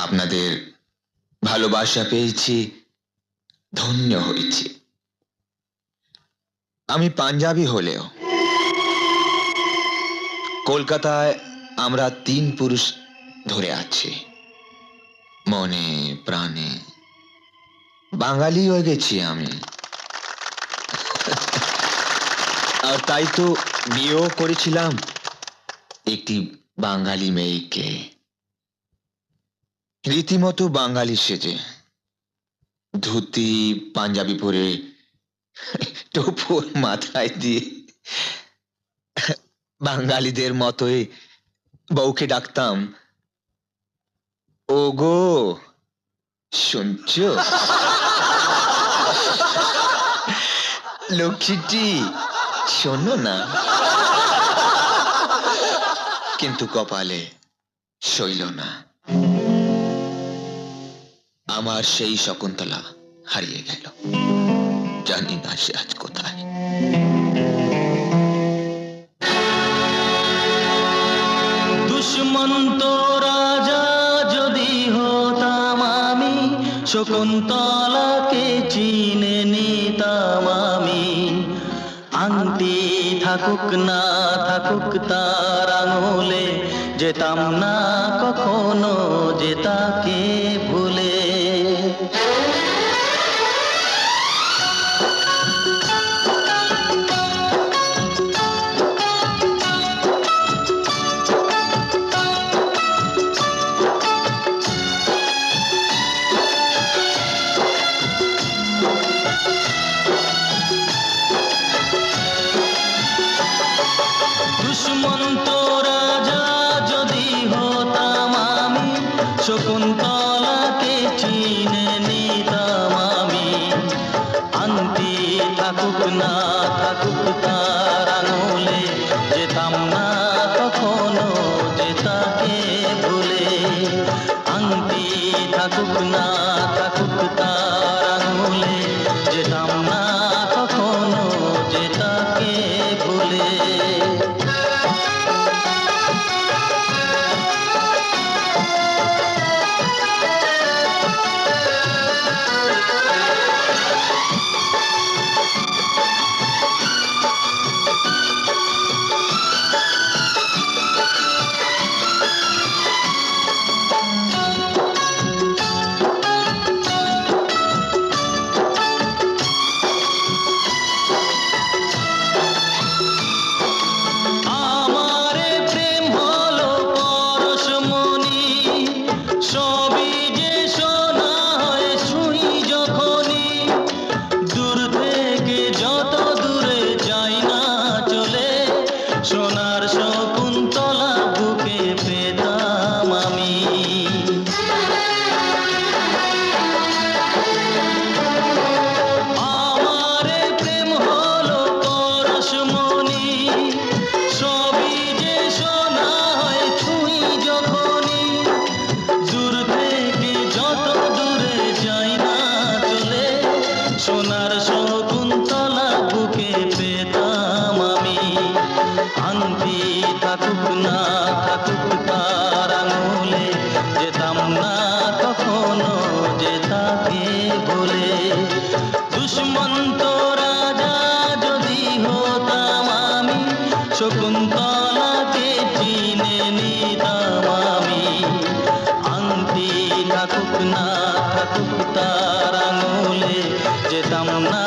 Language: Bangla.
আপনাদের ভালোবাসা পেয়েছি, ধন্য হয়েছি। আমি পাঞ্জাবি হলেও কলকাতায় আমরা 3 পুরুষ ধরে আছি, মনে প্রাণে বাঙালি হয়ে গেছি আমি। আর তাই তো বিয়েও করেছিলাম একটি বাঙালি মেয়েকে, রীতিমতো বাঙালি সেজে, ধুতি পাঞ্জাবি পরে, টোপর মাথায় দিয়ে বাঙালিদের মতোই বউকে ডাকতাম, ওগো শুনছো লক্ষ্মীটি, শোনো না। কিন্তু কপালে সইল না, আমার সেই শকুন্তলা হারিয়ে গেল। জানি না সে আজ কোথায়। দুষ্মন্ত রাজা যদি হতাম আমি, শকুন্তলাকে চিনে নিতাম আমি। আংটি থাকুক না থাকুক তার আঙুলে, যেতাম না কখনো যে তাকে ভুলে। দুষ্মন্ত রাজা যদি হতাম আমি, শকুন্তলাকে চিনে নিতাম আমি। আংটি থাকুক না থাকুক তার আঙুলে, যেতাম না কখনো যে তাকে ভুলে। আংটি থাকুক না থাকুক তার আঙুলে, যেতাম না কখনো যে তাকে ভুলে। সোনার শকুন্তলা বুকে পেতাম আমি। আমারে প্রেম হলো পরশমণি, সবই যে সোনা হয় ছুঁই যখনই। দূর থেকে যত দূরে যাই না চলে, সোনার শকুন্তলা বুকে পেতাম আমি। আংটি থাকুক না থাকুক তার আঙুলে, যেতাম না কখনো যে তাকে ভুলে। দুষ্মন্ত রাজা যদি হতাম আমি, শকুন্তলাকে চিনে নিতাম আমি। আংটি থাকুক না থাকুক তার আঙুলে, যেতাম না